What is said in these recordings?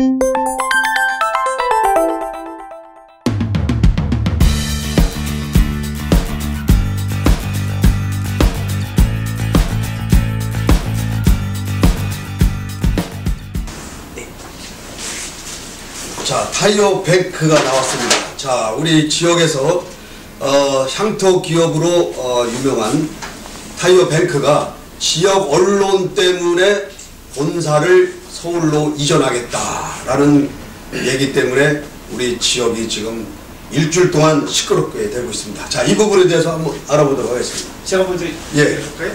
자, 타이어 뱅크가 나왔습니다. 자, 우리 지역에서 향토 기업으로 유명한 타이어 뱅크가 지역 언론 때문에 본사를 서울로 이전하겠다라는 얘기 때문에 우리 지역이 지금 일주일 동안 시끄럽게 되고 있습니다. 자, 이 부분에 대해서 한번 알아보도록 하겠습니다. 제가 먼저 해볼까요?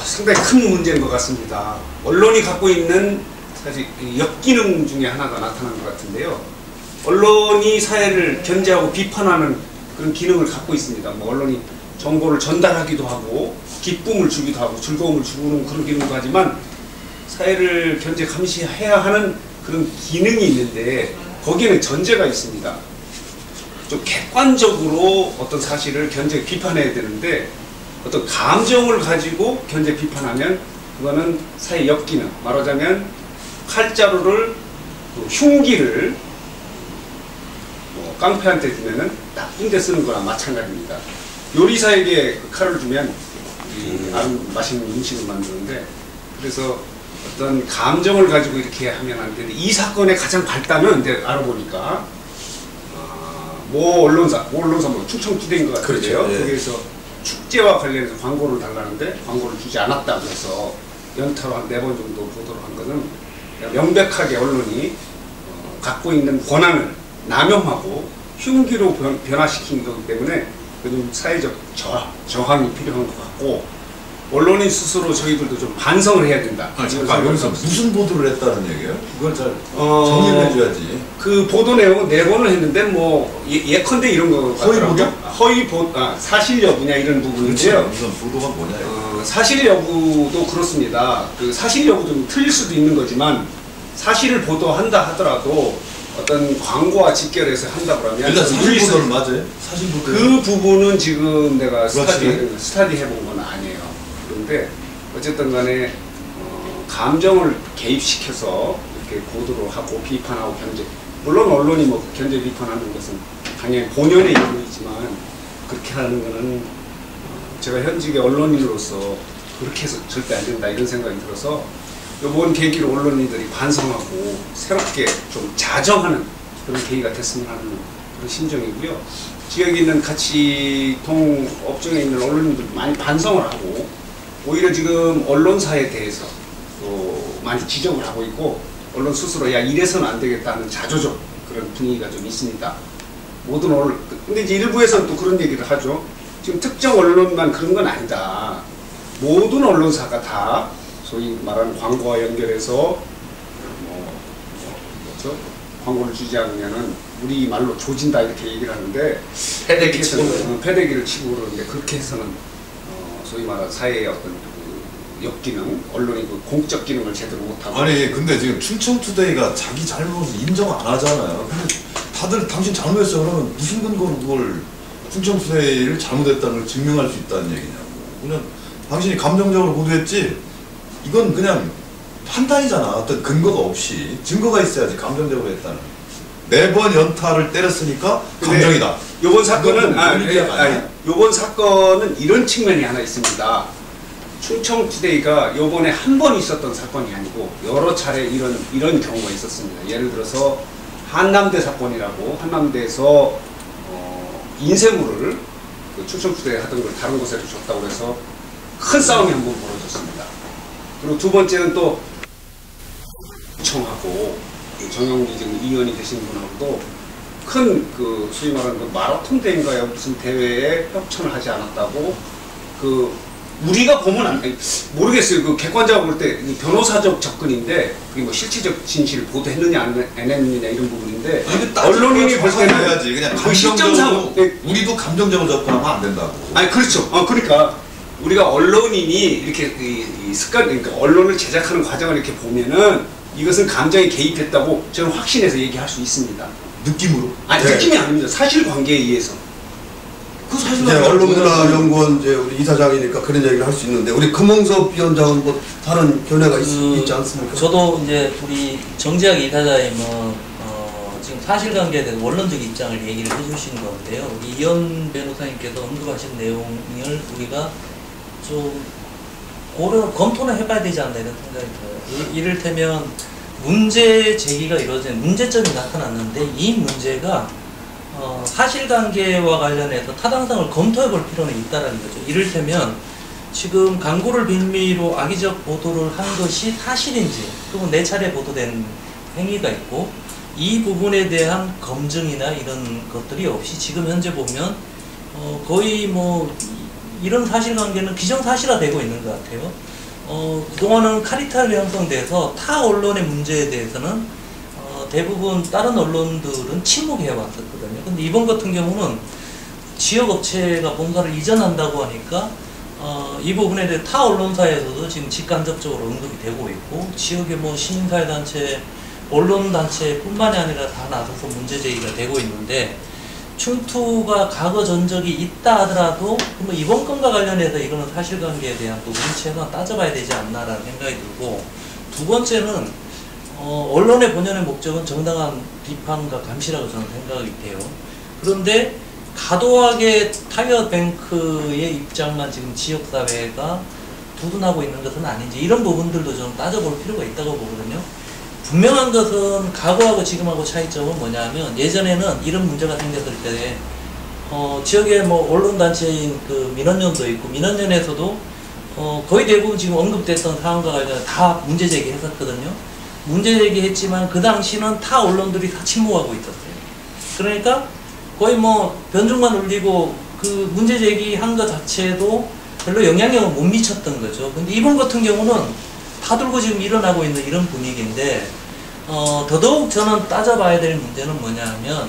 상당히 큰 문제인 것 같습니다. 언론이 갖고 있는 사실 역기능 중에 하나가 나타난 것 같은데요. 언론이 사회를 견제하고 비판하는 그런 기능을 갖고 있습니다. 뭐 언론이 정보를 전달하기도 하고 기쁨을 주기도 하고 즐거움을 주는 그런 기능도 하지만 사회를 견제 감시해야 하는 그런 기능이 있는데 거기에는 전제가 있습니다. 좀 객관적으로 어떤 사실을 견제 비판해야 되는데 어떤 감정을 가지고 견제 비판하면 그거는 사회 역기능, 말하자면 칼자루를 흉기를 깡패한테 주면은 나쁜 데 쓰는 거나 마찬가지입니다. 요리사에게 칼을 주면 맛있는 음식을 만드는데, 그래서 어떤 감정을 가지고 이렇게 하면 안 되는데, 이 사건의 가장 발단은 이제 알아보니까 모 언론사 뭐 충청투데이인 것 같은데요. 그렇죠. 예. 거기에서 축제와 관련해서 광고를 달라는데 광고를 주지 않았다고 해서 연타로 한 4번 정도 보도를 한 것은 명백하게 언론이 갖고 있는 권한을 남용하고 흉기로 변화시킨 거기 때문에 좀 사회적 저항이 필요한 것 같고, 언론인 스스로 저희들도 좀 반성을 해야 된다. 잠깐, 여기서 무슨 보도를 했다는 얘기예요? 그걸 잘 정리를 해줘야지. 그 보도 내용은 4번을 했는데 뭐 예컨대 이런 거 허위 보도? 사실 여부냐 이런 부분인데요. 무슨 보도가 뭐냐? 사실 여부도 그렇습니다. 그 사실 여부도 틀릴 수도 있는 거지만 사실을 보도한다 하더라도 어떤 광고와 직결해서 한다고 하면 일단 사실 보도는 맞아요? 사실 보도. 그 부분은 지금 내가 스타디 해본 건 아니에요. 그런데 어쨌든 간에 감정을 개입시켜서 이렇게 보도를 하고 비판하고 견제, 물론 언론이 뭐 견제 비판하는 것은 당연히 본연의 임무이지만 그렇게 하는 거는 제가 현직의 언론인으로서 그렇게 해서 절대 안 된다 이런 생각이 들어서 이번 계기로 언론인들이 반성하고 새롭게 좀 자정하는 그런 계기가 됐으면 하는 그런 심정이고요. 지역에 있는 같이 동업종에 있는 언론인들 많이 반성을 하고 오히려 지금 언론사에 대해서 또 많이 지적을 하고 있고, 언론 스스로 야 이래서는 안 되겠다는 자조적 그런 분위기가 좀 있습니다. 모든 언론, 근데 이제 일부에서는 또 그런 얘기를 하죠. 지금 특정 언론만 그런 건 아니다. 모든 언론사가 다 소위 말하는 광고와 연결해서 광고를 주지 않으면은 우리 말로 조진다 이렇게 얘기를 하는데, 패대기를 치고 그러는데 그렇게 해서는 소위 말하는 사회의 어떤 그 역기능, 언론이 그 공적 기능을 제대로 못하고. 아니 근데 지금 충청투데이가 자기 잘못을 인정 안 하잖아요. 근데 다들 당신 잘못했어 그러면 무슨 근거로 그걸 충청투데이를 잘못했다는 걸 증명할 수 있다는 얘기냐고. 그냥 당신이 감정적으로 보도했지, 이건 그냥 판단이잖아. 어떤 근거가 없이 증거가 있어야지 감정적으로 했다는. 4번 연타를 때렸으니까 감정이다. 요번 사건은 요번 사건은 이런 측면이 하나 있습니다. 충청투데이가 요번에 한 번 있었던 사건이 아니고 여러 차례 이런 경우가 있었습니다. 예를 들어서 한남대 사건이라고, 한남대에서 인쇄물을 그 충청투데이 하던 걸 다른 곳에 줬다고 해서 큰 싸움이 한 번 벌어졌습니다. 그리고 두 번째는 또 청하고 정영기 지금 의원이 되신 분하고도 큰 그 소위 말하는 그 마라톤 대회인가요? 무슨 대회에 협찬을 하지 않았다고, 그 우리가 보면 모르겠어요. 그 객관적으로 볼 때 변호사적 접근인데 그게 뭐 실체적 진실을 보도했느냐 안 했느냐 이런 부분인데, 언론인이 볼 때는 해야지. 그냥 그 시점상 우리도 감정적으로 접근하면 안 된다고. 아니 그렇죠. 그러니까 우리가 언론인이 이렇게 이 습관, 그러니까 언론을 제작하는 과정을 이렇게 보면은 이것은 감정에 개입했다고 저는 확신해서 얘기할 수 있습니다. 느낌으로? 아니 네. 느낌이 아닙니다. 사실관계에 의해서. 그 사실 이제 언론문화연구원 이제 우리 이사장이니까 그런 얘기를 할 수 있는데 우리 금홍섭 위원장은 뭐 다른 견해가 있지 않습니까? 저도 이제 우리 정재학 이사장님은 지금 사실관계에 대해서 원론적 입장을 얘기를 해주신 건데요. 우리 이현 변호사님께서 언급하신 내용을 우리가 좀 검토는 해봐야 되지 않나 이런 생각이 들어요. 이를테면 문제 제기가 이루어진 문제점이 나타났는데 이 문제가 사실관계와 관련해서 타당성을 검토해 볼 필요는 있다는 거죠. 이를테면 지금 광고를 빌미로 악의적 보도를 한 것이 사실인지 또는 4차례 보도된 행위가 있고 이 부분에 대한 검증이나 이런 것들이 없이 지금 현재 보면 거의 뭐 이런 사실관계는 기정사실화되고 있는 것 같아요. 그동안은 카리탈이 형성돼서 타 언론의 문제에 대해서는 대부분 다른 언론들은 침묵해 왔었거든요. 근데 이번 같은 경우는 지역 업체가 본사를 이전한다고 하니까 이 부분에 대해 타 언론사에서도 지금 직간접적으로 언급이 되고 있고 지역의 뭐 시민사회단체, 언론단체뿐만이 아니라 다 나서서 문제제기가 되고 있는데 충투가 과거 전적이 있다 하더라도 뭐 이번 건과 관련해서 이거는 사실관계에 대한 부분을 최소한 따져봐야 되지 않나라는 생각이 들고 두 번째는 언론의 본연의 목적은 정당한 비판과 감시라고 저는 생각이 돼요. 그런데 과도하게 타이어뱅크의 입장만 지금 지역사회가 두둔하고 있는 것은 아닌지 이런 부분들도 좀 따져볼 필요가 있다고 보거든요. 분명한 것은 과거하고 지금하고 차이점은 뭐냐면 예전에는 이런 문제가 생겼을 때 지역에 뭐 언론단체인 그 민원연도 있고 민원연에서도 거의 대부분 지금 언급됐던 사안과 관련해서 다 문제제기 했었거든요. 문제제기 했지만 그 당시는 타 언론들이 다 침묵하고 있었어요. 그러니까 거의 뭐 변종만 울리고 그 문제제기 한 것 자체도 별로 영향력을 못 미쳤던 거죠. 근데 이번 같은 경우는 타들고 지금 일어나고 있는 이런 분위기인데 더더욱 저는 따져봐야 될 문제는 뭐냐면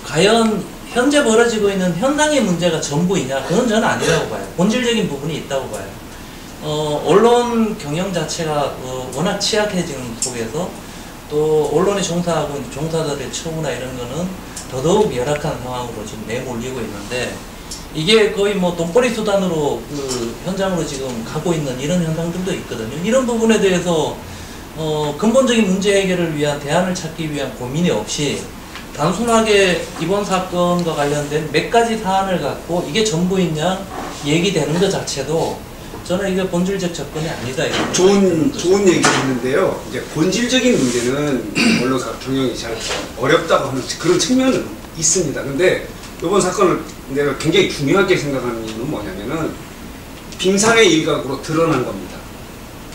과연 현재 벌어지고 있는 현상의 문제가 전부이냐 그건 저는 아니라고 봐요. 본질적인 부분이 있다고 봐요. 언론 경영 자체가 워낙 취약해지는 속에서 또 언론에 종사하고 있는 종사자들의 처우나 이런 거는 더더욱 열악한 상황으로 지금 내몰리고 있는데 이게 거의 뭐 돈벌이 수단으로 그 현장으로 지금 가고 있는 이런 현상들도 있거든요. 이런 부분에 대해서 근본적인 문제 해결을 위한 대안을 찾기 위한 고민이 없이 단순하게 이번 사건과 관련된 몇 가지 사안을 갖고 이게 전부이냐 얘기되는 것 자체도 저는 이게 본질적 접근이 아니다. 좋은 얘기를 했는데요. 이제 본질적인 문제는 언론사 경영이 잘 어렵다고 하는 그런 측면은 있습니다. 근데 이번 사건을 내가 굉장히 중요하게 생각하는 이유는 뭐냐면은 빙산의 일각으로 드러난 겁니다.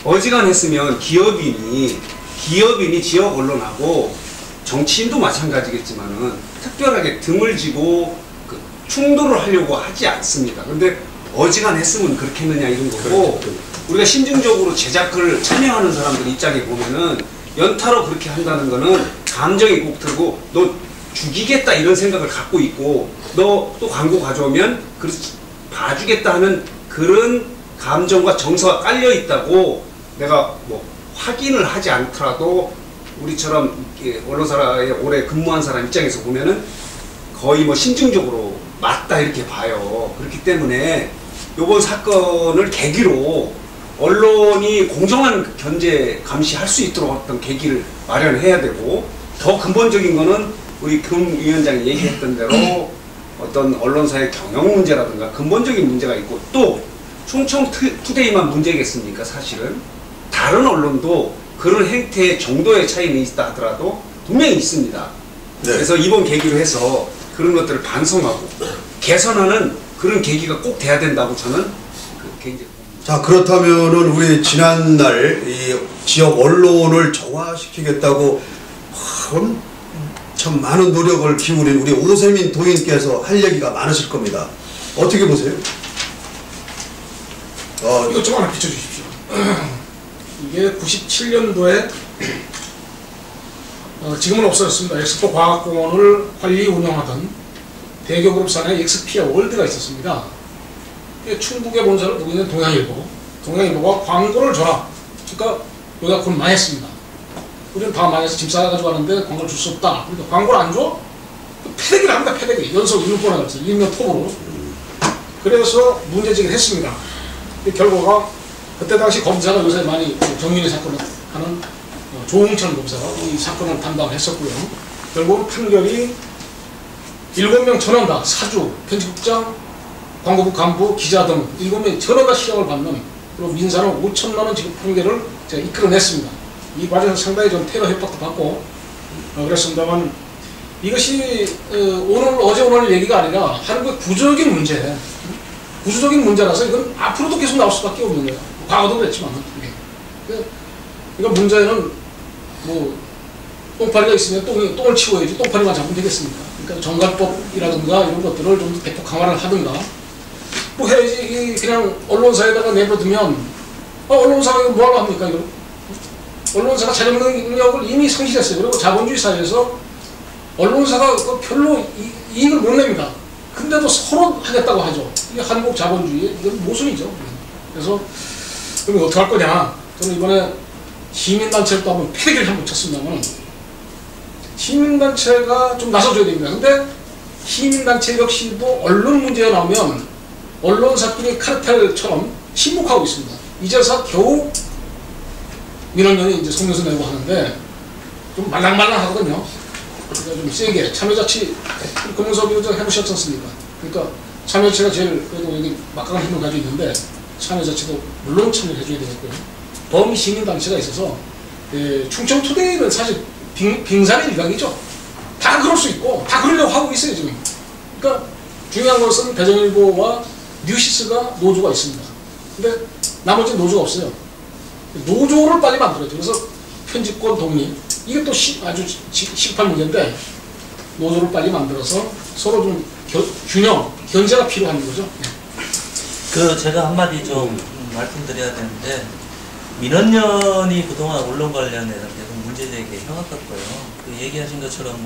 어지간했으면 기업인이 지역 언론하고 정치인도 마찬가지겠지만은 특별하게 등을 지고 그 충돌을 하려고 하지 않습니다. 근데 어지간했으면 그렇겠느냐 이런 거고 우리가 심증적으로 제작을 참여하는 사람들 입장에 보면은 연타로 그렇게 한다는 거는 감정이 꼭 들고 너 죽이겠다 이런 생각을 갖고 있고 너 또 광고 가져오면 봐주겠다 하는 그런 감정과 정서가 깔려 있다고 내가 뭐 확인을 하지 않더라도 우리처럼 언론사에 오래 근무한 사람 입장에서 보면은 거의 뭐 심증적으로 맞다 이렇게 봐요. 그렇기 때문에 이번 사건을 계기로 언론이 공정한 견제 감시할 수 있도록 어떤 계기를 마련해야 되고 더 근본적인 거는 우리 금 위원장이 얘기했던 대로 어떤 언론사의 경영 문제라든가 근본적인 문제가 있고 또 충청투데이만 문제겠습니까? 사실은 다른 언론도 그런 행태의 정도의 차이는 있다 하더라도 분명히 있습니다. 네. 그래서 이번 계기로 해서 그런 것들을 반성하고 개선하는 그런 계기가 꼭 돼야 된다고 저는 굉장히. 자, 그렇다면은 우리 지난날 이 지역 언론을 정화시키겠다고 참 많은 노력을 기울인 우리 오세민 도인께서 할 얘기가 많으실 겁니다. 어떻게 보세요? 이것 좀 하나 비춰주십시오. 이게 97년도에 지금은 없어졌습니다. 엑스포 과학공원을 관리 운영하던 대교그룹 산에 엑스피아 월드가 있었습니다. 충북의 본사를 두고 있는 동양일보가 광고를 줘라. 그러니까 여기가 곧 망했습니다. 우리는 다 망해서 짐 싸가지고 가는데 광고를 줄 수 없다. 그러니까 광고를 안 줘? 패대기를 합니다. 패대기. 연속 1번 하면서 일면 톱으로. 그래서 문제제기를 했습니다. 그 결과가 그때 당시 검사가 요새 많이 정윤회 사건을 하는 조홍천 검사가 이 사건을 담당했었고요. 결국은 판결이 7명 전원 다 사주, 편집국장, 광고부 간부, 기자 등 7명 전원 다 실형을 받는, 그리고 민사는 5천만 원 지급 판결을 제가 이끌어냈습니다. 이 과정에서 상당히 좀 테러 협박도 받고 그랬습니다만, 이것이 어제 오늘 얘기가 아니라 한국의 구조적인 문제, 구조적인 문제라서 이건 앞으로도 계속 나올 수밖에 없는 거예요. 과거도 그랬지만. 그러니까 문제는 뭐 똥파리가 있으면 똥을 치워야지 똥파리만 잡으면 되겠습니까? 그러니까 정관법이라든가 이런 것들을 좀 대폭 강화를 하든가 뭐 해야지. 그냥 언론사에다가 내버려두면 언론사가 이거 뭐하러 합니까? 이거? 언론사가 자정 능력을 이미 상실했어요. 그리고 자본주의 사회에서 언론사가 별로 이익을 못 냅니다. 근데도 서로 하겠다고 하죠. 이게 한국 자본주의의 이건 모순이죠. 그래서 그럼 어떻게 할 거냐? 저는 이번에 시민단체를 또 한번 패기를 한번 쳤습니다만, 시민단체가 좀 나서줘야 됩니다. 근데 시민단체 역시도 언론 문제가 나오면 언론사끼리 카르텔처럼 침묵하고 있습니다. 이제서 겨우 민원연이 이제 성명서 내고 하는데 좀 말랑말랑하거든요. 그러니까 좀 세게 참여자치 검문섭이 해보셨지 않습니까? 그러니까 참여자치가 제일 그래도 여기 막강한 힘을 가지고 있는데 참여자치도 물론 참여를 해줘야 되겠고요. 범시민단체가 있어서 충청투데이는 사실 빙산의 일각이죠. 다 그럴 수 있고 다 그러려고 하고 있어요 지금. 그러니까 중요한 것은 대전일보와 뉴시스가 노조가 있습니다. 근데 나머지 노조가 없어요. 노조를 빨리 만들어야죠. 그래서 편집권 독립, 이게 또 아주 시급한 문제인데 노조를 빨리 만들어서 서로 좀 균형, 견제가 필요한 거죠. 그 제가 한마디 좀 말씀드려야 되는데, 민원연이 그동안 언론 관련해서 계속 문제제기 해왔었고요. 그 얘기하신 것처럼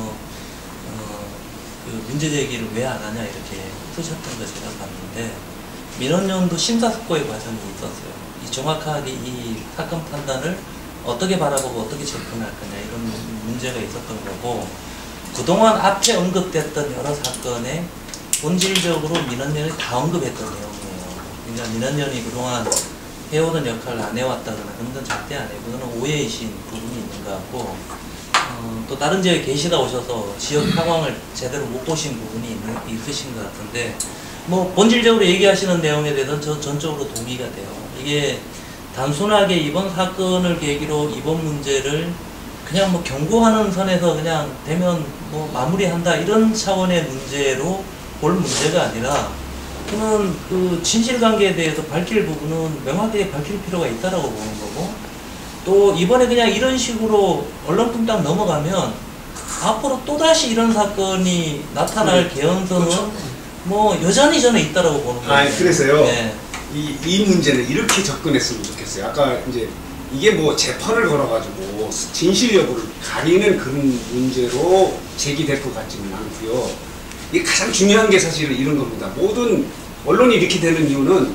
그 문제제기를 왜 안 하냐 이렇게 쓰셨던 거 제가 봤는데, 민원연도 심사숙고의 과정이 있었어요. 이 정확하게 이 사건 판단을 어떻게 바라보고 어떻게 접근할 거냐 이런 문제가 있었던 거고, 그동안 앞에 언급됐던 여러 사건에 본질적으로 민원연이 다 언급했던 내용이에요. 그러니까 민원연이 그동안 해오던 역할을 안 해왔다거나 그런 건 절대 아니고, 그거는 오해이신 부분이 있는 것 같고, 또 다른 지역에 계시다 오셔서 지역 상황을 제대로 못 보신 부분이 있으신 것 같은데, 뭐 본질적으로 얘기하시는 내용에 대해서는 저 전적으로 동의가 돼요. 이게 단순하게 이번 사건을 계기로 이번 문제를 그냥 뭐 경고하는 선에서 그냥 되면 뭐 마무리한다 이런 차원의 문제로 볼 문제가 아니라, 저는 그 진실관계에 대해서 밝힐 부분은 명확하게 밝힐 필요가 있다라고 보는 거고, 또 이번에 그냥 이런 식으로 언론통딱 넘어가면 앞으로 또다시 이런 사건이 나타날 개연성은 그렇죠. 뭐 여전히 저는 있다라고 보는 거예요. 그래서요. 네. 이 문제는 이렇게 접근했으면 좋겠어요. 아까 이제 이게 뭐 재판을 걸어가지고 진실 여부를 가리는 그런 문제로 제기될 것 같지는 않고요. 이게 가장 중요한 게 사실 이런 겁니다. 모든 언론이 이렇게 되는 이유는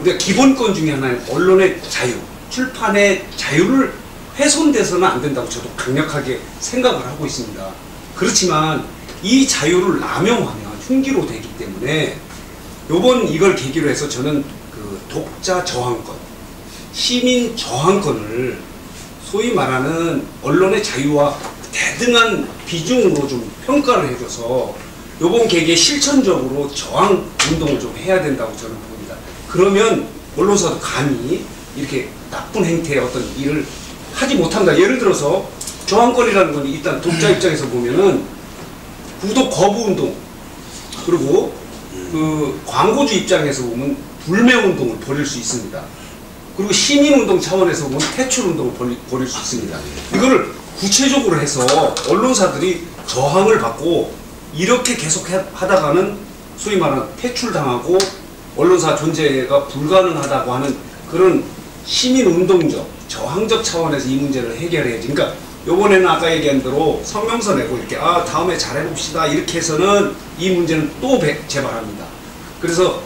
우리가 기본권 중에 하나인 언론의 자유, 출판의 자유를 훼손돼서는 안 된다고 저도 강력하게 생각을 하고 있습니다. 그렇지만 이 자유를 남용하면 흉기로 되기 때문에 요번 이걸 계기로 해서 저는 그 독자 저항권, 시민 저항권을 소위 말하는 언론의 자유와 대등한 비중으로 좀 평가를 해줘서 요번 계기에 실천적으로 저항 운동을 좀 해야 된다고 저는 봅니다. 그러면 언론사도 감히 이렇게 나쁜 행태의 어떤 일을 하지 못한다. 예를 들어서 저항권이라는 건 일단 독자 입장에서 보면은 구독 거부 운동, 그리고 그 광고주 입장에서 보면 불매 운동을 벌일 수 있습니다. 그리고 시민 운동 차원에서 보면 퇴출 운동을 벌일 수 있습니다. 이거를 구체적으로 해서 언론사들이 저항을 받고 이렇게 계속 하다가는 소위 말하는 퇴출당하고 언론사 존재가 불가능하다고 하는 그런 시민 운동적, 저항적 차원에서 이 문제를 해결해야지. 그러니까 요번에는 아까 얘기한 대로 성명서 내고 이렇게 다음에 잘해봅시다 이렇게 해서는 이 문제는 또 재발합니다. 그래서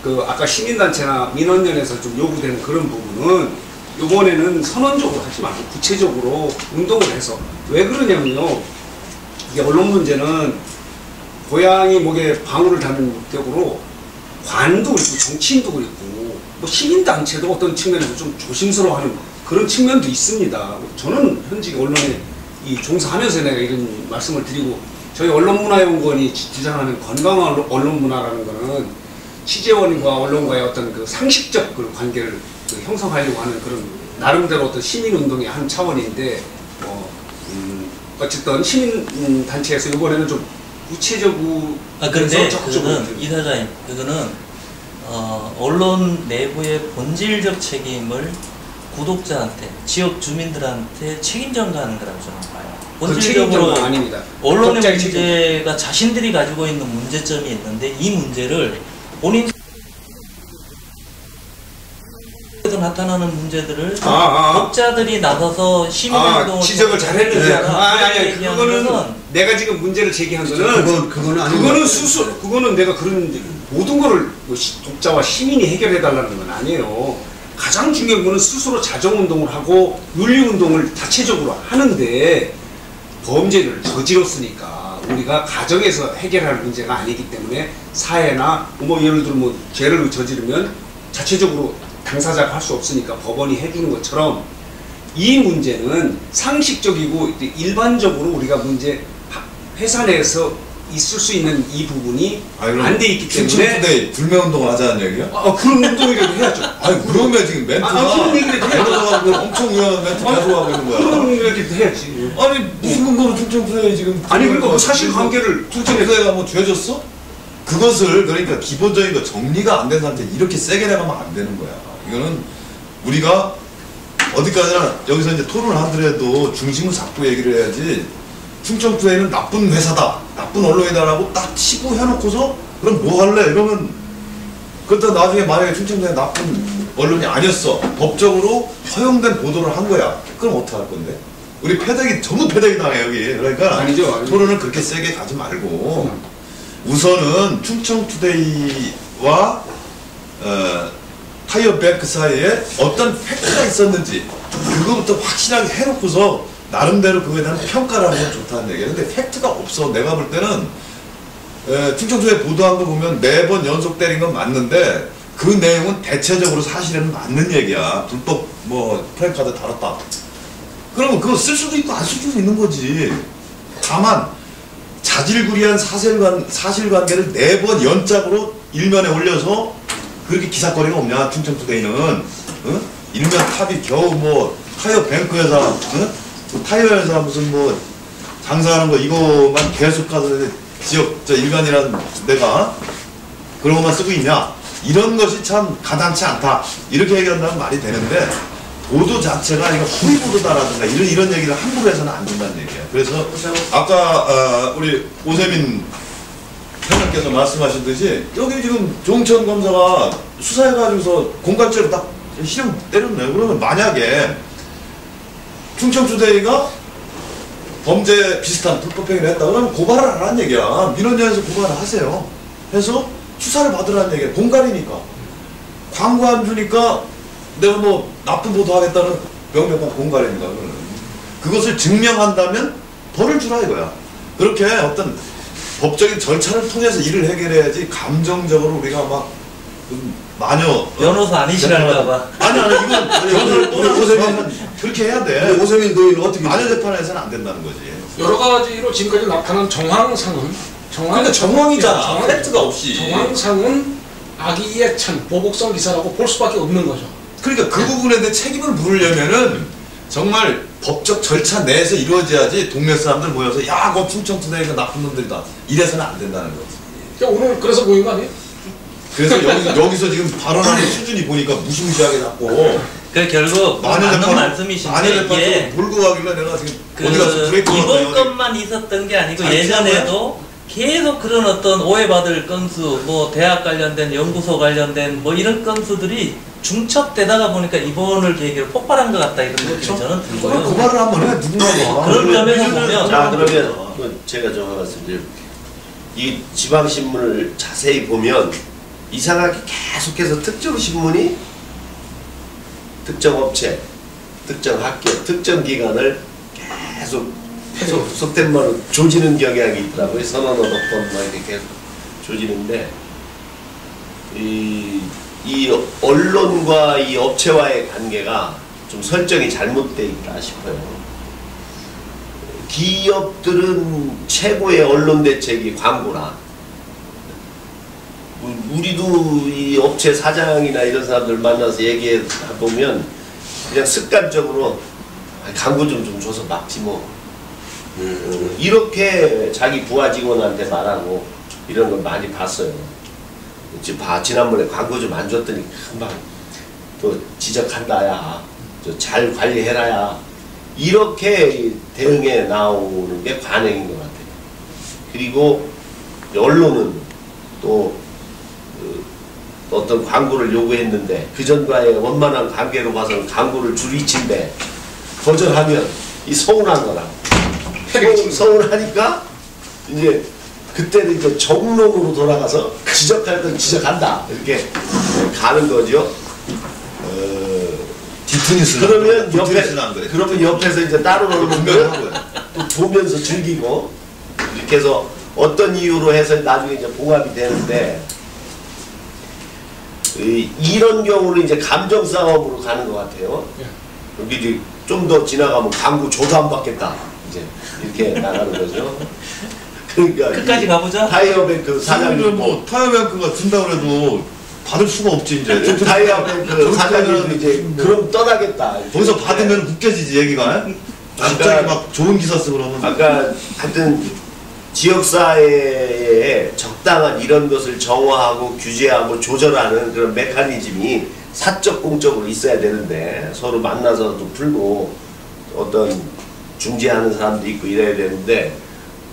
그 아까 시민단체나 민원연에서 좀 요구되는 그런 부분은 요번에는 선언적으로 하지 말고 구체적으로 운동을 해서, 왜 그러냐면요, 이게 언론 문제는 고양이 목에 방울을 담는 격으로 관도 그렇고 정치인도 그렇고 뭐 시민단체도 어떤 측면에서 좀 조심스러워하는 그런 측면도 있습니다. 저는 현직 언론에 이 종사하면서 내가 이런 말씀을 드리고, 저희 언론문화연구원이 주장하는 건강한 언론 문화라는 거는 취재원과 언론과의 어떤 그 상식적 그 관계를 형성하려고 하는 그런 나름대로 어떤 시민운동의 한 차원인데, 어쨌든 시민단체에서 이번에는 좀 구체적으로 그런데 그거는 이사장님, 그거는 언론 내부의 본질적 책임을 구독자한테, 지역 주민들한테 책임 전가하는 거라고 저는 봐요. 본질적으로 아닙니다. 언론의 문제가 자신들이 가지고 있는 문제점이 있는데, 이 문제를 본인 에서 나타나는 문제들을 독자들이 나서서 시민운동을 지적을 잘했는데 아니 그거는 내가 지금 문제를 제기한 거는 그거는 스스로 그거는 내가 그런 모든 거를 독자와 시민이 해결해 달라는 건 아니에요. 가장 중요한 거는 스스로 자정운동을 하고 윤리운동을 자체적으로 하는데, 범죄를 저질렀으니까 우리가 가정에서 해결할 문제가 아니기 때문에 사회나 뭐 예를 들어 뭐 죄를 저지르면 자체적으로 당사자가 할 수 없으니까 법원이 해주는 것처럼, 이 문제는 상식적이고 일반적으로 우리가 문제 회사 내에서 있을 수 있는 이 부분이 안 돼 있기 때문에 충청투데이 불매운동을 하자는 얘기야? 그런 운동이라도 해야죠. 아니 그러면 지금 멘트가 그런 얘기를 해야죠. 엄청 위험한 멘트 계속 하고 있는 거야. 그런 얘기도 해야지. 아니 무슨 근거로 충청투데이 지금 아니 그러니까 뭐 사실관계를 충청투데이가 뭐 죄졌어? 그것을 그러니까 기본적인 거 정리가 안 된 상태 이렇게 세게 내가면 안 되는 거야. 이거는 우리가 어디까지나 여기서 이제 토론을 하더라도 중심을 잡고 얘기를 해야지, 충청투데이는 나쁜 회사다, 나쁜 언론이다라고 딱 치고 해놓고서 그럼 뭐 할래? 이러면 그렇다 나중에 만약에 충청투데이 나쁜 언론이 아니었어, 법적으로 허용된 보도를 한 거야, 그럼 어떻게 할 건데? 우리 패대기 전부 패대기 당해 여기. 그러니까 아니죠. 토론을 그렇게 세게 가지 말고 우선은 충청투데이와 타이어뱅크 사이에 어떤 팩트가 있었는지 그거부터 확실하게 해놓고서 나름대로 그거에 대한 평가를 하는 건 좋다는 얘기예요. 근데 팩트가 없어. 내가 볼 때는 충청투데이 보도한 거 보면 4번 연속 때린 건 맞는데 그 내용은 대체적으로 사실은 맞는 얘기야. 불법 뭐 프랜카드 다뤘다. 그러면 그거 쓸 수도 있고 안 쓸 수도 있는 거지. 다만 자질구리한 사실관계를 4번 연짝으로 일면에 올려서 그렇게 기사거리가 없냐 충청투데이는. 일면 탑이 겨우 뭐 타이어뱅크 회사, 타이어 회사 무슨 뭐 장사하는 거 이거만 계속 가서 지역 일간이라는 데가 그런 것만 쓰고 있냐, 이런 것이 참 가당치 않다 이렇게 얘기한다면 말이 되는데, 보도 자체가 이거 허위보도다라든가 이런 얘기를 함부로 해서는 안 된다는 얘기야. 그래서 아까 우리 오세민 회장께서 말씀하셨듯이 여기 지금 조홍천 검사가 수사해가지고서 공갈죄로 딱 실형 때렸네요. 그러면 만약에 충청투데이가 범죄 비슷한 불법행위를 했다 그러면 고발을 하라는 얘기야. 민원연에서 고발을 하세요. 해서 수사를 받으라는 얘기야. 공갈이니까. 광고 안 주니까 내가 뭐 나쁜 보도 하겠다는 명백한 공갈입니다. 그것을 증명한다면 벌을 주라 이거야. 그렇게 어떤 법적인 절차를 통해서 일을 해결해야지 감정적으로 우리가 막 마녀 변호사 아니시랄까봐. 아니 이건 오세민 그렇게 해야 돼. 오세민 노인은 어떻게 마녀 재판에서는 안 된다는 거지. 여러 가지로 지금까지 나타난 정황상은 근데 정황이잖아. 팩트가 없이. 정황상은 악의예찬 보복성 기사라고 볼 수밖에 없는 거죠. 그러니까 그 부분에 대해 책임을 물으려면은 정말 법적 절차 내에서 이루어져야지 동네 사람들 모여서 야, 그거 충청투데이가 나쁜 놈들이다 이래서는 안 된다는 거지. 그러니까 오늘 그래서 모인 거 아니에요? 그래서 여기서 지금 발언하는 수준이 보니까 무시무시하게 잡고. 그 결국 맞는 말씀이신데 이게 몰고 가길래 내가 지금 어디 가서 브레이크 이번 것만 있었던 게 아니고 예전에도 계속 그런 어떤 오해받을 건수, 뭐 대학 관련된 연구소 관련된 뭐 이런 건수들이 중첩되다가 보니까 이번을 계기로 폭발한 것 같다 이런 느낌이 저는 들고요. 고발을 한번 해 누군가가. 그런 점에서 보면 자 그러면 제가 좀 말씀드릴게요. 이 지방신문을 자세히 보면 이상하게 계속해서 특정 신문이 특정 업체, 특정 학교, 특정 기관을 계속 속된 말로 조지는 경향이 있더라고요. 선언 얻었던 막 이렇게 계속 조지는데 이 언론과 이 업체와의 관계가 좀 설정이 잘못되어 있다 싶어요. 기업들은 최고의 언론 대책이 광고라. 우리도 이 업체 사장이나 이런 사람들 만나서 얘기해 보면 그냥 습관적으로 광고 좀 줘서 막지 뭐. 이렇게 자기 부하 직원한테 말하고 이런 걸 많이 봤어요. 지난번에 광고 좀 안 줬더니 금방 또 지적한다, 야. 잘 관리해라야. 이렇게 대응에 나오는 게 관행인 것 같아요. 그리고 언론은 또 어떤 광고를 요구했는데 그 전과의 원만한 관계로 봐서는 광고를 줄 위치인데 거절하면 이 서운한 거라. 서운하니까 이제 그때는 이제 정론으로 돌아가서 지적할 건 지적한다 이렇게 가는 거죠. 그러면 옆에서 이제 다른 언론들 또 보면서 즐기고 이렇게 해서 어떤 이유로 해서 나중에 이제 봉합이 되는데 이런 경우는 이제 감정 싸움으로 가는 것 같아요. 여기 이제 좀 더 지나가면 광고 줘도 안 받겠다 이제 이렇게 나가는 거죠. 그러니까 끝까지 가보자. 타이어뱅크 사장님 뭐 타이어뱅크가 준다고 해도 받을 수가 없지 이제. 타이어뱅크 사장님도 이제 그럼 떠나겠다. 거기서 받으면 웃겨지지 얘기가. 갑자기 막 좋은 기사 쓰고 그러면. 아까 하여튼 지역사회에 적당한 이런 것을 정화하고 규제하고 조절하는 그런 메커니즘이 사적 공적으로 있어야 되는데 서로 만나서도 풀고 어떤 중재하는 사람도 있고 이래야 되는데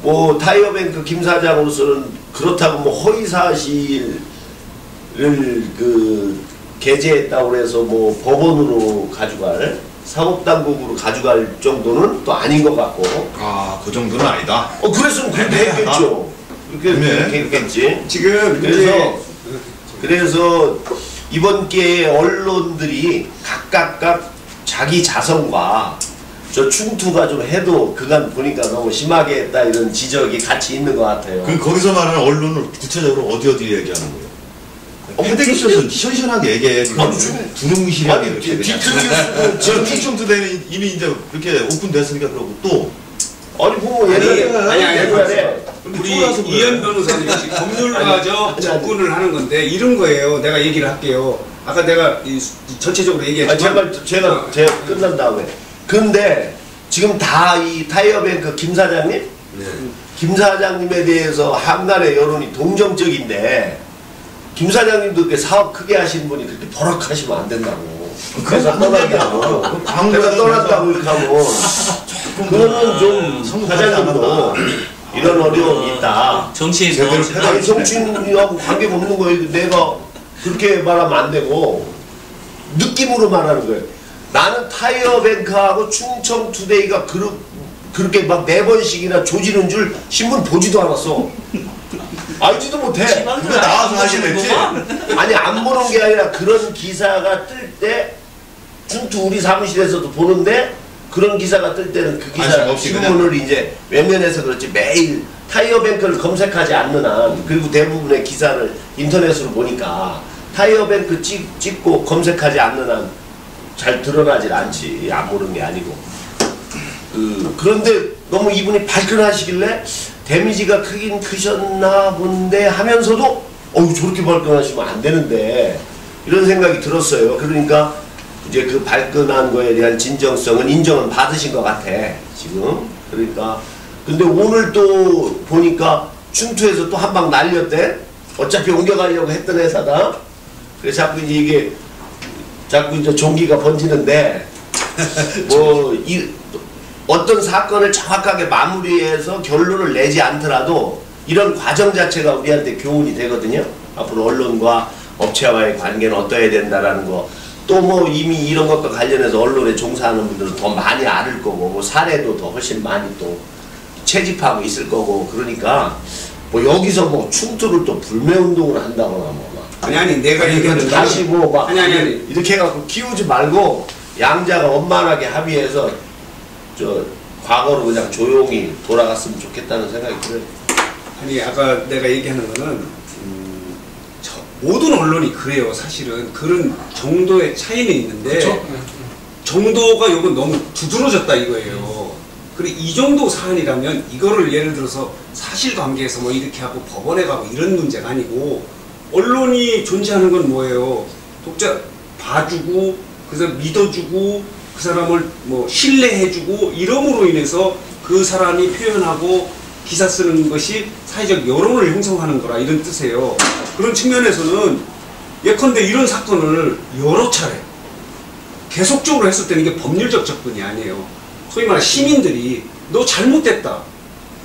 뭐 타이어뱅크 김 사장으로서는 그렇다고 뭐 허위사실을 그 게재했다고 해서 뭐 법원으로 가져갈 사법당국으로 가져갈 정도는 또 아닌 것 같고. 아, 그 정도는 아니다. 그랬으면 그렇게 했겠죠. 그렇게 했겠지. 지금 그래서 이번 기회에 언론들이 각각 자기 자성과 저 충투가 좀 해도 그간 보니까 너무 심하게 했다 이런 지적이 같이 있는 것 같아요. 거기서 말하는 언론을 구체적으로 어디 얘기하는 거예요? 패대기 셔서 시원시원하게 얘기해. 두루뭉실하게 이렇게. 지금 충투대는 이미 이제 이렇게 오픈됐으니까 그러고 또. 아니 뭐 옛날에 우리 이현 변호사님이 법률가죠 접근을 하는 건데 이런 거예요. 내가 얘기를 할게요. 아까 내가 전체적으로 얘기했지만 제가 끝난 다음에 근데 지금 다 이 타이어뱅크 김 사장님 김 사장님에 대해서 한간의 여론이 동정적인데 김 사장님도 그렇게 사업 크게 하시는 분이 그렇게 버럭하시면 안 된다고. 그래서 떠난다고. 내가 떠났다고 이렇게 하면 그거는 좀 사장님도 이런 어려움이 있다. 정치인 아니 정치인하고 관계가 없는 거예요. 내가 그렇게 말하면 안 되고 느낌으로 말하는 거예요. 나는 타이어뱅크하고 충청투데이가 그렇게 막 4번씩이나 조지는 줄 신문 보지도 않았어. 알지도 못해. 그거 나와서 하시겠지? 아니 안 보는 게 아니라 그런 기사가 뜰 때 충투 우리 사무실에서도 보는데 그런 기사가 뜰 때는 그 기사 신문을 이제 외면해서 그렇지 매일 타이어뱅크를 검색하지 않는 한 그리고 대부분의 기사를 인터넷으로 보니까 타이어뱅크 찍고 검색하지 않는 한 잘 드러나질 않지. 안 보는 게 아니고. 그런데 너무 이분이 발끈하시길래 데미지가 크긴 크셨나 본데 하면서도 저렇게 발끈하시면 안 되는데 이런 생각이 들었어요. 그러니까 이제 그 발끈한 거에 대한 진정성은 인정은 받으신 것 같아 지금. 그러니까 근데 오늘 또 보니까 충투에서 또 한 방 날렸대. 어차피 옮겨가려고 했던 회사다. 그래서 자꾸 이게 자꾸 이제 종기가 번지는데 어떤 사건을 정확하게 마무리해서 결론을 내지 않더라도 이런 과정 자체가 우리한테 교훈이 되거든요. 앞으로 언론과 업체와의 관계는 어떠해야 된다라는 거. 또 뭐 이미 이런 것과 관련해서 언론에 종사하는 분들은 더 많이 알을 거고 뭐 사례도 더 훨씬 많이 또 채집하고 있을 거고 그러니까 뭐 여기서 뭐 충투를 또 불매운동을 한다거나 뭐 아니 내가 얘기하는 다시 뭐 막 아니 이렇게 해갖고 키우지 말고 양자가 원만하게 합의해서 저 과거로 그냥 조용히 돌아갔으면 좋겠다는 생각이 들어요. 아니 아까 내가 얘기하는 거는 모든 언론이 그래요. 사실은 그런 정도의 차이는 있는데 그렇죠? 정도가 요건 너무 두드러졌다 이거예요. 그리고 이 정도 사안이라면 이거를 예를 들어서 사실관계에서 뭐 이렇게 하고 법원에 가고 이런 문제가 아니고 언론이 존재하는 건 뭐예요? 독자 봐주고 그래서 믿어주고 그 사람을 뭐 신뢰해주고 이름으로 인해서 그 사람이 표현하고 기사 쓰는 것이 사회적 여론을 형성하는 거라 이런 뜻이에요. 그런 측면에서는 예컨대 이런 사건을 여러 차례 계속적으로 했을 때는 이게 법률적 접근이 아니에요. 소위 말해 시민들이 너 잘못됐다.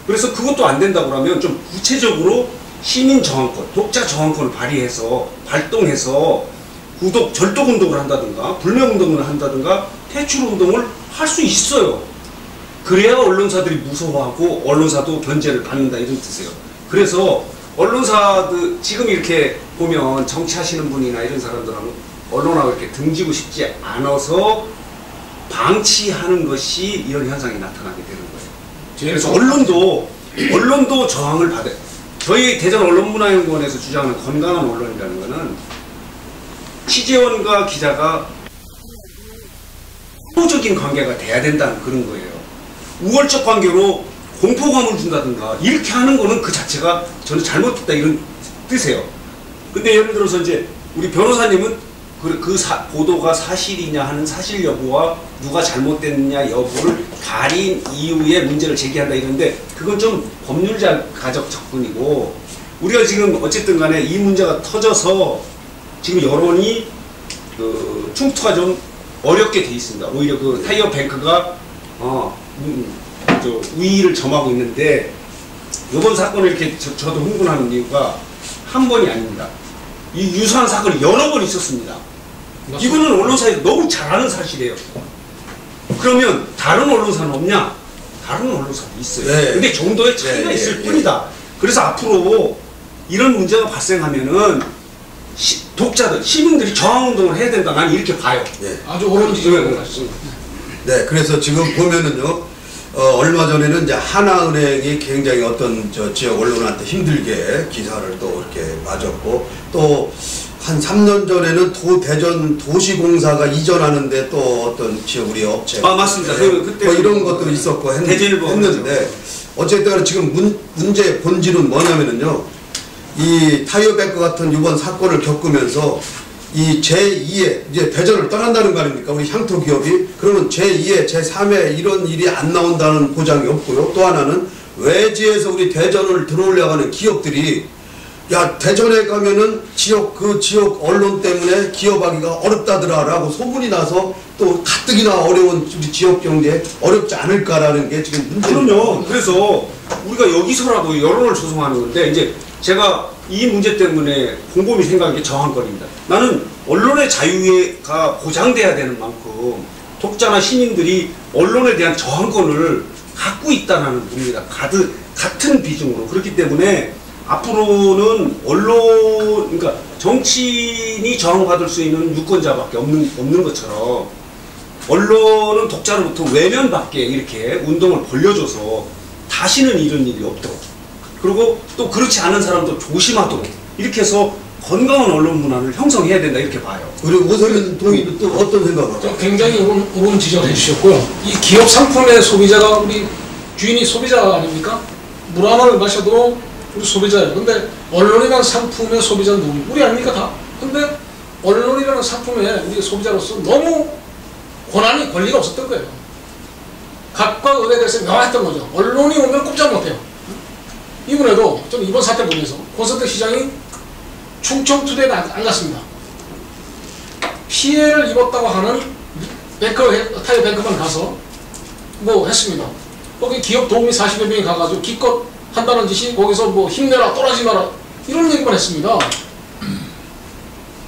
그래서 그것도 안 된다고 하면 좀 구체적으로 시민 저항권, 독자 저항권을 발휘해서 발동해서 구독 절독 운동을 한다든가 불매 운동을 한다든가 퇴출 운동을 할 수 있어요. 그래야 언론사들이 무서워하고 언론사도 견제를 받는다 이런 뜻이에요. 그래서 언론사들 지금 이렇게 보면 정치하시는 분이나 이런 사람들하고 언론하고 이렇게 등지고 싶지 않아서 방치하는 것이 이런 현상이 나타나게 되는 거예요. 그래서 언론도 저항을 받아요. 저희 대전 언론문화연구원에서 주장하는 건강한 언론이라는 것은 취재원과 기자가 호적인 관계가 돼야 된다는 그런 거예요. 우월적 관계로 공포감을 준다든가 이렇게 하는 거는 그 자체가 저는 잘못됐다 이런 뜻이에요. 근데 예를 들어서 이제 우리 변호사님은 보도가 사실이냐 하는 사실 여부와 누가 잘못됐느냐 여부를 가린 이후에 문제를 제기한다 이런데 그건 좀 법률가적 접근이고 우리가 지금 어쨌든 간에 이 문제가 터져서 지금 여론이 충투가 좀 어렵게 돼 있습니다. 오히려 그 타이어 뱅크가 우위를 점하고 있는데 이번 사건을 이렇게 저도 흥분하는 이유가 한 번이 아닙니다. 이 유사한 사건이 여러 번 있었습니다. 이거는 언론사에서 너무 잘 아는 사실이에요. 그러면 다른 언론사는 없냐? 다른 언론사도 있어요. 네. 근데 정도의 차이가 네, 있을 네, 뿐이다. 그래서 앞으로 이런 문제가 발생하면은 독자들, 시민들이 저항운동을 해야 된다. 난 이렇게 봐요. 네. 아주 옳은 지적을 하셨습니다. 네, 그래서 지금 보면은요, 얼마 전에는 이제 하나은행이 굉장히 어떤 지역 언론한테 힘들게 기사를 또 이렇게 맞았고, 또 한 3년 전에는 대전 도시공사가 이전하는데 또 어떤 지역 우리 업체. 맞습니다. 그때 뭐 이런 것도 있었고 했는데, 어쨌든 지금 문제의 본질은 뭐냐면은요, 이 타이어뱅크 같은 이번 사건을 겪으면서 이 제2의 이제 대전을 떠난다는 거 아닙니까? 우리 향토 기업이. 그러면 제2의 제3의 이런 일이 안 나온다는 보장이 없고요. 또 하나는 외지에서 우리 대전을 들어오려고 하는 기업들이 야 대전에 가면은 지역 언론 때문에 기업하기가 어렵다더라라고 소문이 나서 또 가뜩이나 어려운 우리 지역 경제에 어렵지 않을까라는 게 지금 문제입니다. 그럼요. 그래서 우리가 여기서라도 여론을 조성하는 건데 이제 제가 이 문제 때문에 곰곰이 생각한 게 저항권입니다. 나는 언론의 자유가 보장돼야 되는 만큼 독자나 시민들이 언론에 대한 저항권을 갖고 있다는 겁니다. 같은 비중으로. 그렇기 때문에 앞으로는 그러니까 정치인이 저항받을 수 있는 유권자밖에 없는 것처럼 언론은 독자로부터 외면받게 이렇게 운동을 벌려줘서 다시는 이런 일이 없도록 그리고 또 그렇지 않은 사람도 조심하도록 이렇게 해서 건강한 언론 문화를 형성해야 된다 이렇게 봐요. 우리 오세훈 동의도 또 어떤 생각을? 굉장히 옳은 지적을 해주셨고요. 이 기업 상품의 소비자가 우리 주인이 소비자 아닙니까? 물 하나를 마셔도 우리 소비자예요. 근데 언론이라는 상품의 소비자는 누구? 우리 아닙니까 다? 근데 언론이라는 상품에 우리 소비자로서 너무 권리가 없었던 거예요. 갑과 을에 대해서 명확했던 거죠. 언론이 오면 꼼짝 못해요. 이번에도 저는 이번 사태 보면서 콘서트 시장이 충청투데이에 안 갔습니다. 피해를 입었다고 하는 타이어 뱅크만 가서 뭐 했습니다. 거기 기업 도우미 40여 명이 가가지고 기껏 한다는 짓이 거기서 뭐 힘내라 떨어지 마라 이런 얘기만 했습니다.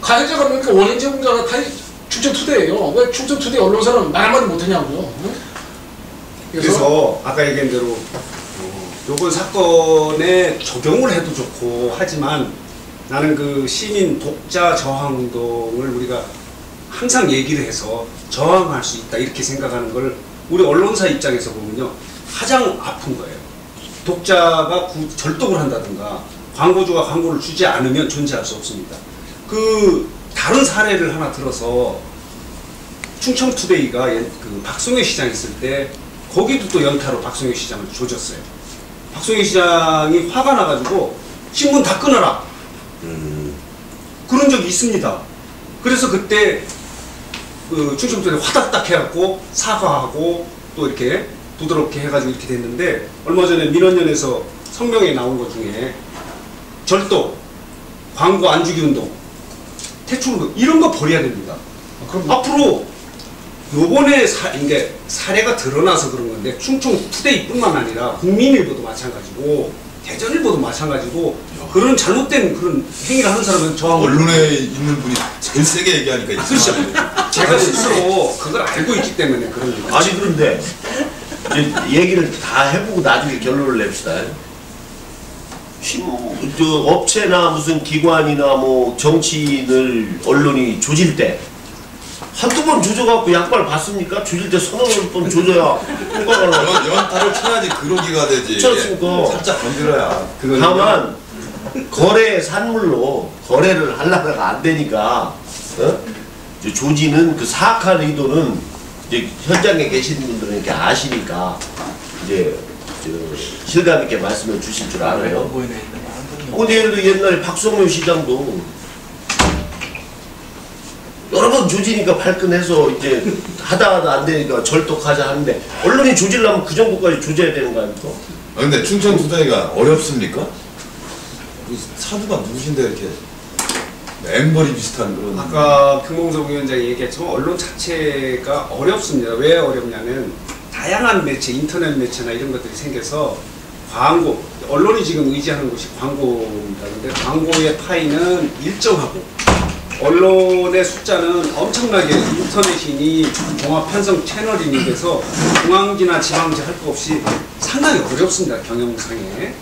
가해자가 뭡니까? 원인 제공자가 충청투데이예요. 왜 충청투데이 언론사는 말 한마디 못했냐고요. 그래서 아까 얘기한 대로 요번 사건에 적용을 해도 좋고 하지만 나는 그 시민 독자 저항 운동을 우리가 항상 얘기를 해서 저항할 수 있다 이렇게 생각하는 걸 우리 언론사 입장에서 보면요 가장 아픈 거예요. 독자가 절독을 한다든가 광고주가 광고를 주지 않으면 존재할 수 없습니다. 그 다른 사례를 하나 들어서 충청투데이가 그 박송혜 시장 있을 때 거기도 또 연타로 박송혜 시장을 조졌어요. 박송혜 시장이 화가 나가지고 신문 다 끊어라. 그런 적이 있습니다. 그래서 그때 그 충청투데이 화닥닥 해갖고 사과하고 또 이렇게 부드럽게 해가지고 이렇게 됐는데, 얼마 전에 민원연에서 성명에 나온 것 중에 절도, 광고 안 주기 운동, 퇴출 이런 거 버려야 됩니다. 그럼 앞으로 요번에 이게 사례가 드러나서 그런 건데, 충청투데이뿐만 아니라 국민일보도 마찬가지고 대전일보도 마찬가지고 그런 잘못된 그런 행위를 하는 사람은 저하고 언론에 있는 분이 제일 세게 얘기하니까 그렇죠. 제가 스스로 그걸 알고 있기 때문에 그런 거예요. 아니 그런데 이제 얘기를 다 해보고 나중에 결론을 냅시다. 저 업체나 무슨 기관이나 뭐 정치인을 언론이 조질 때 한두 번 조져갖고 약발 받습니까? 조질 때 서너 번 조져야 효과가 나요. 연타를 쳐야지 그러기가 되지. 그렇지 않습니까? 살짝 건드려야. 다만 거래 산물로 거래를 하려다가 안 되니까 이제 조지는 그 사악한 의도는 이제 현장에 계시는 분들은 이렇게 아시니까 이제 실감 있게 말씀을 주실 줄 알아요. 근데 예를 들어 옛날에 박성효 시장도 여러 번 조지니까 발끈해서 이제 하다 안 되니까 절도하자 하는데, 언론이 조지려면 그 정도까지 조져야 되는 거 아닙니까? 근데 충청투데이가 어렵습니까? 그 사두가 누구신데 이렇게 앵벌이 비슷한 그런. 아까 금홍석 위원장이 얘기했지만 언론 자체가 어렵습니다. 왜 어렵냐면 다양한 매체, 인터넷 매체나 이런 것들이 생겨서 광고, 언론이 지금 의지하는 것이 광고입니다. 근데 광고의 파이는 일정하고 언론의 숫자는 엄청나게 인터넷이니 종합 편성 채널이니 돼서 중앙지나 지방지 할 거 없이 상당히 어렵습니다. 경영상에.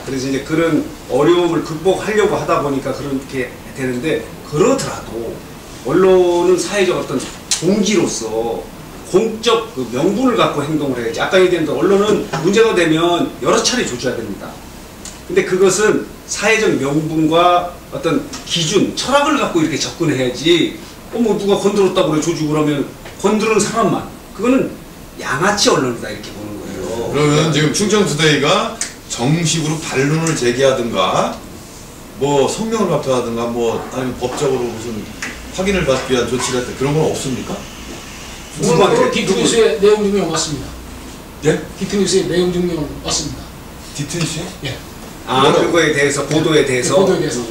그래서 이제 그런 어려움을 극복하려고 하다 보니까 그렇게 되는데, 그러더라도 언론은 사회적 어떤 동기로서 공적 그 명분을 갖고 행동을 해야지. 아까 얘기한 대로 언론은 문제가 되면 여러 차례 조져야 됩니다. 근데 그것은 사회적 명분과 어떤 기준, 철학을 갖고 이렇게 접근해야지, 뭐 누가 건드렸다고 그래 조지고 그러면 건드는 사람만, 그거는 양아치 언론이다 이렇게 보는 거예요. 그러면 지금 충청투데이가 정식으로 반론을 제기하든가 뭐 성명을 발표하든가 뭐 아니면 법적으로 무슨 확인을 받기 위한 조치를 했다, 그런 건 없습니까? 오늘 디트뉴스의 내용 증명 왔습니다. 예? 디트뉴스의 내용 증명 왔습니다. 디튼시에? 예. 아, 그거에 대해서, 보도에 대해서? 보도에 대해서.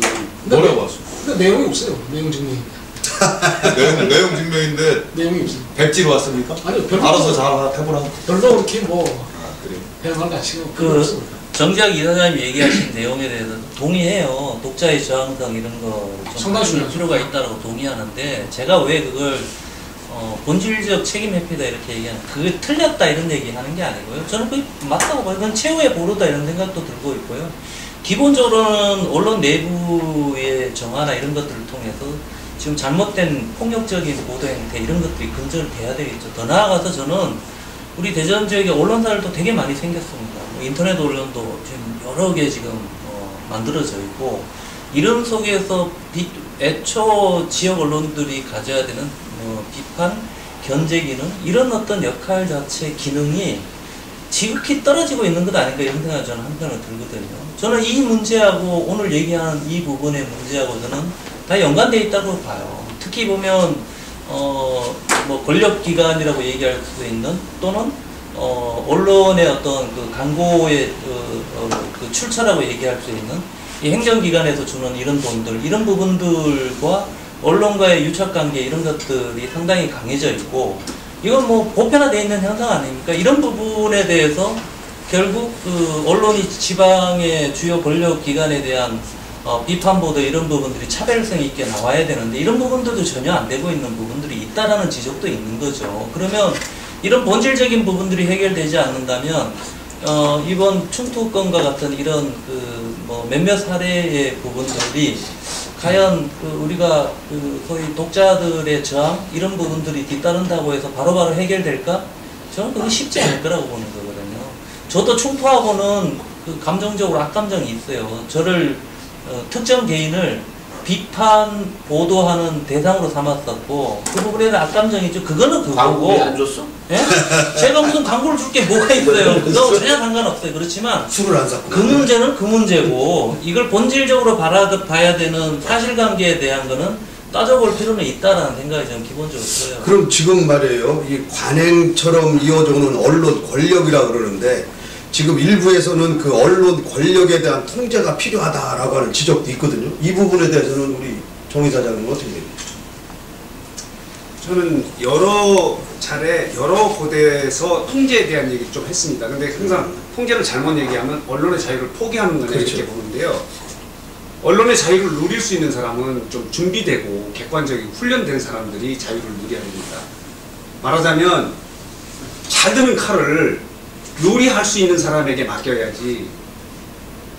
뭐라고 왔어? 근데 내용이 없어요. 내용 증명입니다. 내용 증명인데 내용이 없습니다. 백지로 왔습니까? 아니요, 별로 알아서 잘 해보라고. 별로 그렇게 뭐 그래요? 해석할 가치가 그 없습니다. 정작 이사장님이 얘기하신 내용에 대해서 동의해요. 독자의 저항성 이런 거좀 상당히 중요하죠. 필요가 있다고 동의하는데, 제가 왜 그걸 본질적 책임 회피다 이렇게 얘기하는, 그게 틀렸다 이런 얘기하는 게 아니고요. 저는 그게 맞다고 봐요. 그건 최후의 보루다 이런 생각도 들고 있고요. 기본적으로는 언론 내부의 정화나 이런 것들을 통해서 지금 잘못된 폭력적인 보도 행태 이런 것들이 근절이 돼야 되겠죠. 더 나아가서 저는 우리 대전 지역에 언론사들도 되게 많이 생겼습니다. 뭐 인터넷 언론도 지금 여러 개 지금 만들어져 있고, 이런 속에서 애초 지역 언론들이 가져야 되는 비판, 견제 기능, 이런 어떤 역할 자체의 기능이 지극히 떨어지고 있는 것 아닌가 이런 생각이 저는 한편으로 들거든요. 저는 이 문제하고 오늘 얘기한 이 부분의 문제하고 저는 다 연관되어 있다고 봐요. 특히 보면 뭐 권력기관이라고 얘기할 수 있는, 또는 언론의 어떤 그 광고의 그 출처라고 얘기할 수 있는 이 행정기관에서 주는 이런 돈들, 이런 부분들과 언론과의 유착관계 이런 것들이 상당히 강해져 있고, 이건 뭐 보편화되어 있는 현상 아닙니까? 이런 부분에 대해서 결국 그 언론이 지방의 주요 권력기관에 대한 비판 보도 이런 부분들이 차별성 있게 나와야 되는데, 이런 부분들도 전혀 안 되고 있는 부분들이 있다라는 지적도 있는 거죠. 그러면 이런 본질적인 부분들이 해결되지 않는다면 이번 충투권과 같은 이런 그 뭐 몇몇 사례의 부분들이 과연 우리가 소위 독자들의 저항 이런 부분들이 뒤따른다고 해서 바로바로 해결될까? 저는 그게 쉽지 않을 거라고 보는 거거든요. 저도 충투하고는 그 감정적으로 악감정이 있어요. 저를 특정 개인을 비판 보도하는 대상으로 삼았었고 그 부분에 대한 악감정이죠. 그거는 광고 그거고. 안 줬어? 예? 제가 무슨 광고를 줄 게 뭐가 있어요. 그거 전혀 상관없어요. 그렇지만 술을 안 샀고 그 문제는 그 문제고 이걸 본질적으로 봐야 되는 사실관계에 대한 거는 따져볼 필요는 있다라는 생각이 저는 기본적으로 들어요. 그럼 지금 말이에요. 이 관행처럼 이어져오는 언론 권력이라 그러는데 지금 일부에서는 그 언론 권력에 대한 통제가 필요하다라고 하는 지적도 있거든요. 이 부분에 대해서는 우리 정 이사장님 어떻게 됩니까? 저는 여러 차례 여러 곳에서 통제에 대한 얘기 좀 했습니다. 근데 항상 통제를 잘못 얘기하면 언론의 자유를 포기하는 거냐 그렇죠. 이렇게 보는데요. 언론의 자유를 누릴 수 있는 사람은 좀 준비되고 객관적인 훈련된 사람들이 자유를 누려야 됩니다. 말하자면 잘 드는 칼을 요리할 수 있는 사람에게 맡겨야지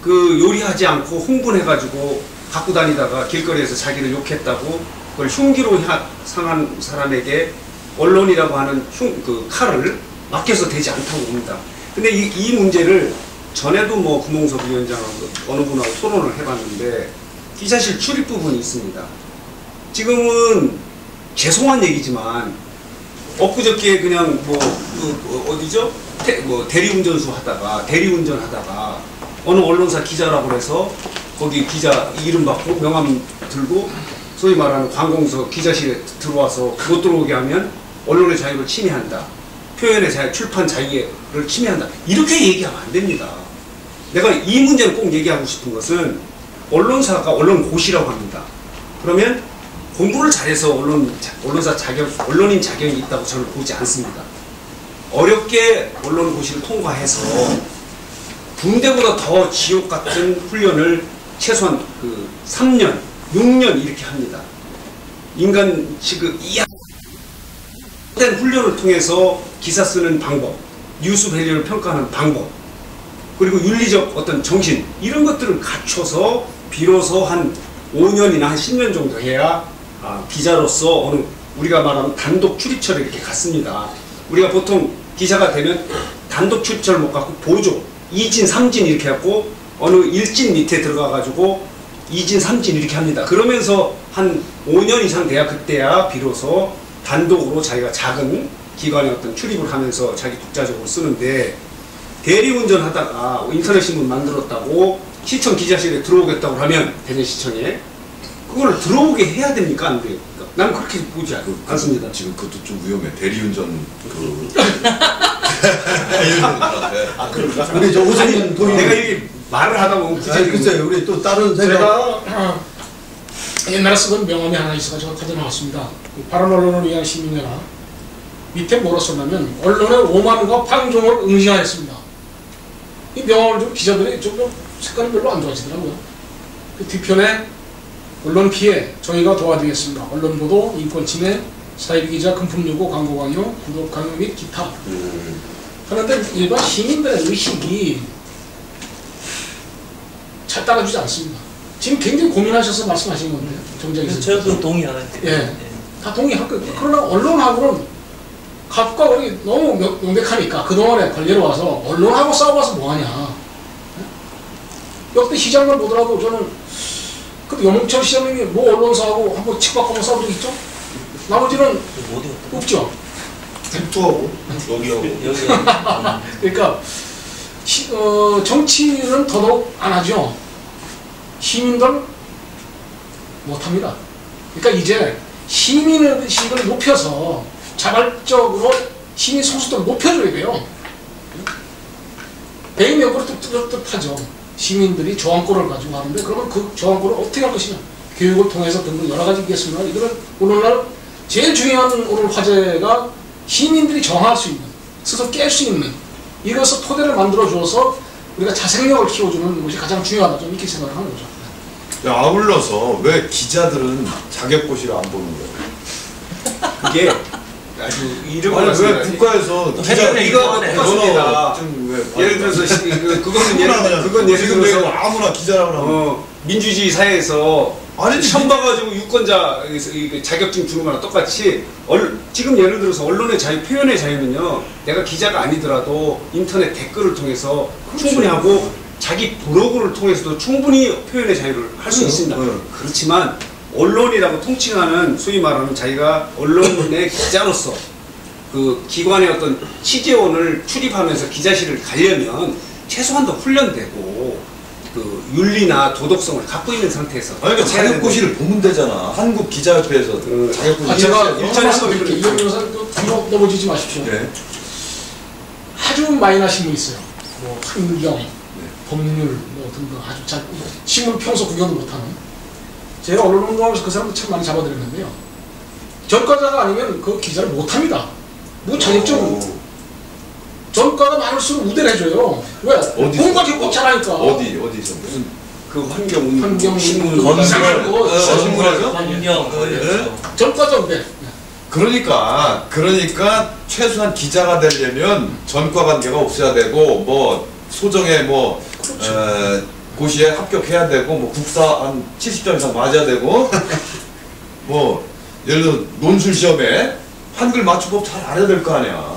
그 요리하지 않고 흥분해가지고 갖고 다니다가 길거리에서 자기를 욕했다고 그걸 흉기로 상한 사람에게 언론이라고 하는 그 칼을 맡겨서 되지 않다고 봅니다. 근데 이 문제를 전에도 뭐 구몽섭 위원장하고 어느 분하고 토론을 해봤는데 기자실 출입 부분이 있습니다. 지금은 죄송한 얘기지만 엊그저께 그냥 어디죠? 대리운전 하다가 어느 언론사 기자라고 해서 거기 기자 이름 받고 명함 들고 소위 말하는 관공서 기자실에 들어와서 못 들어오게 하면 언론의 자유를 침해한다. 표현의 자유, 출판 자유를 침해한다. 이렇게 얘기하면 안 됩니다. 내가 이 문제를 꼭 얘기하고 싶은 것은 언론사가 언론고시라고 합니다. 그러면 공부를 잘해서 언론인 자격이 있다고 저는 보지 않습니다. 어렵게 언론고시를 통과해서 군대보다 더 지옥 같은 훈련을 최소한 3년, 6년 이렇게 합니다. 인간 지금 이해된 훈련을 통해서 기사 쓰는 방법, 뉴스 밸류를 평가하는 방법, 그리고 윤리적 어떤 정신 이런 것들을 갖춰서 비로소 한 5년이나 한 10년 정도 해야 기자로서 어느 우리가 말하는 단독 출입처를 이렇게 갔습니다. 우리가 보통 기자가 되면 단독 출입처를 못 갖고 보조, 2진, 3진 이렇게 갖고 어느 1진 밑에 들어가가지고 2진, 3진 이렇게 합니다. 그러면서 한 5년 이상 돼야 그때야 비로소 단독으로 자기가 작은 기관에 어떤 출입을 하면서 자기 독자적으로 쓰는데 대리운전 하다가 인터넷 신문 만들었다고 시청 기자실에 들어오겠다고 하면 대전시청에 그걸 들어오게 해야 됩니까? 안 돼요? 나는 그렇게 보지 않습니다. 지금 그것도 좀 위험해. 대리운전 그런가? 우리 저 오세훈 도의 내가 이게 말을 하다 보면 글쎄요. 우리 또 다른 생각 제가 옛날에 쓰던 명함이 하나 있어가지고 가져 나왔습니다. 바른 언론을 위한 시민연합 밑에 뭐라 썼냐면 언론의 오만과 방종을 응시하였습니다. 이 명함을 좀 기자들이 좀 색깔이 별로 안 좋아지더라고요. 그 뒤편에 언론 피해 저희가 도와드리겠습니다. 언론 보도, 인권 침해, 사이비 기자, 금품 요구, 광고 강요, 구독 강요 및 기타. 그런데 일반 시민들의 의식이 잘 따라주지 않습니다. 지금 굉장히 고민하셔서 말씀하신 건데 정작에서 저도 동의하는. 예, 다 동의할 거예요. 그러나 언론하고는 각과 우리 너무 명백하니까 그동안에 관리로 와서 언론하고 싸워봐서 뭐하냐. 역대 시장을 보더라도 저는 그 영철 시장님이 뭐 언론사하고 한번 칙박하고 싸운 적 있죠? 나머지는 없죠. 백두하고 여기하고 그러니까 정치는 더더욱 안 하죠. 시민들 못합니다. 그러니까 이제 시민의식을 높여서 자발적으로 시민 소수들을 높여줘야 돼요. 배임 역으로 뚜렷하죠. 시민들이 저항권을 가지고 하는데 그러면 그 저항권을 어떻게 할 것이냐. 교육을 통해서 등등 여러 가지 있겠습니다. 이거는 오늘날 제일 중요한 오늘 화제가 시민들이 정할 수 있는, 스스로 깰 수 있는 이것을 토대를 만들어 주어서 우리가 자생력을 키워주는 것이 가장 중요하다. 좀 이렇게 생각을 하는 거죠. 아울러서 왜 기자들은 자격고시를 안 보는 거예요? 그게 아주 이런 아니, 거라서 왜 국가에서 이거 똑같습니다. 예를 들어서 그건 예를 지금 들어서 내가 아무나 기자라고 하면 민주주의 사회에서 아니지. 천 봐가지고 유권자 자격증 주는 거랑 똑같이 지금 예를 들어서 언론의 자유, 표현의 자유는요. 내가 기자가 아니더라도 인터넷 댓글을 통해서 충분히 하고 자기 블로그를 통해서도 충분히 표현의 자유를 할 수 있습니다. 그렇지만 언론이라고 통칭하는 소위 말하는 자기가 언론의 기자로서 그 기관의 어떤 취재원을 출입하면서 기자실을 가려면 최소한 더 훈련되고 그 윤리나 도덕성을 갖고 있는 상태에서 아니 그러니까 자격고시를 보면 되잖아. 한국 기자협회에서 자격고시 제가 일전에 말씀 드릴게요. 이현 변호사는 뒤로 넘어지지 마십시오. 네. 아주 마이너한 분이 있어요. 뭐 환경, 법률, 뭐 등등 아주 신문 평소 구경도 못하는. 제가 언론 운동하면서 그 사람도 참 많이 잡아드렸는데요. 전과자가 아니면 그 기자를 못합니다. 뭐 자격증 전과가 많을수록 우대를 해줘요. 왜? 공부가 지금 꼭 잘하니까. 어디서 무슨 그 환경 신문 건설 신문에서 환경 전과자인데. 그러니까 최소한 기자가 되려면 전과 관계가 없어야 되고 뭐 소정의 뭐 고시에 합격해야 되고 뭐 국사 한 70점 이상 맞아야 되고 뭐 예를 들어 논술 시험에 한글 맞춤법 잘 알아야 될 거 아니야.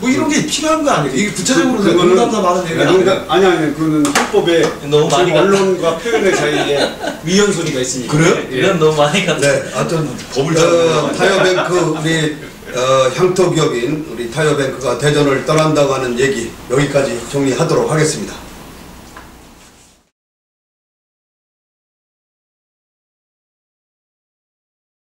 뭐 이런 게 필요한 거 아니야. 이게 구체적으로 농담나 많은 얘기가 아니야. 아니 그거는 헌법에 너무 많이 언론과 표현의 자유에 위헌 소지가 있습니다. 그래요? 이건 너무 많이 갔다. 네, 하여튼 법을 잘 타이어뱅크 우리 향토기업인 우리 타이어뱅크가 대전을 떠난다고 하는 얘기 여기까지 정리하도록 하겠습니다.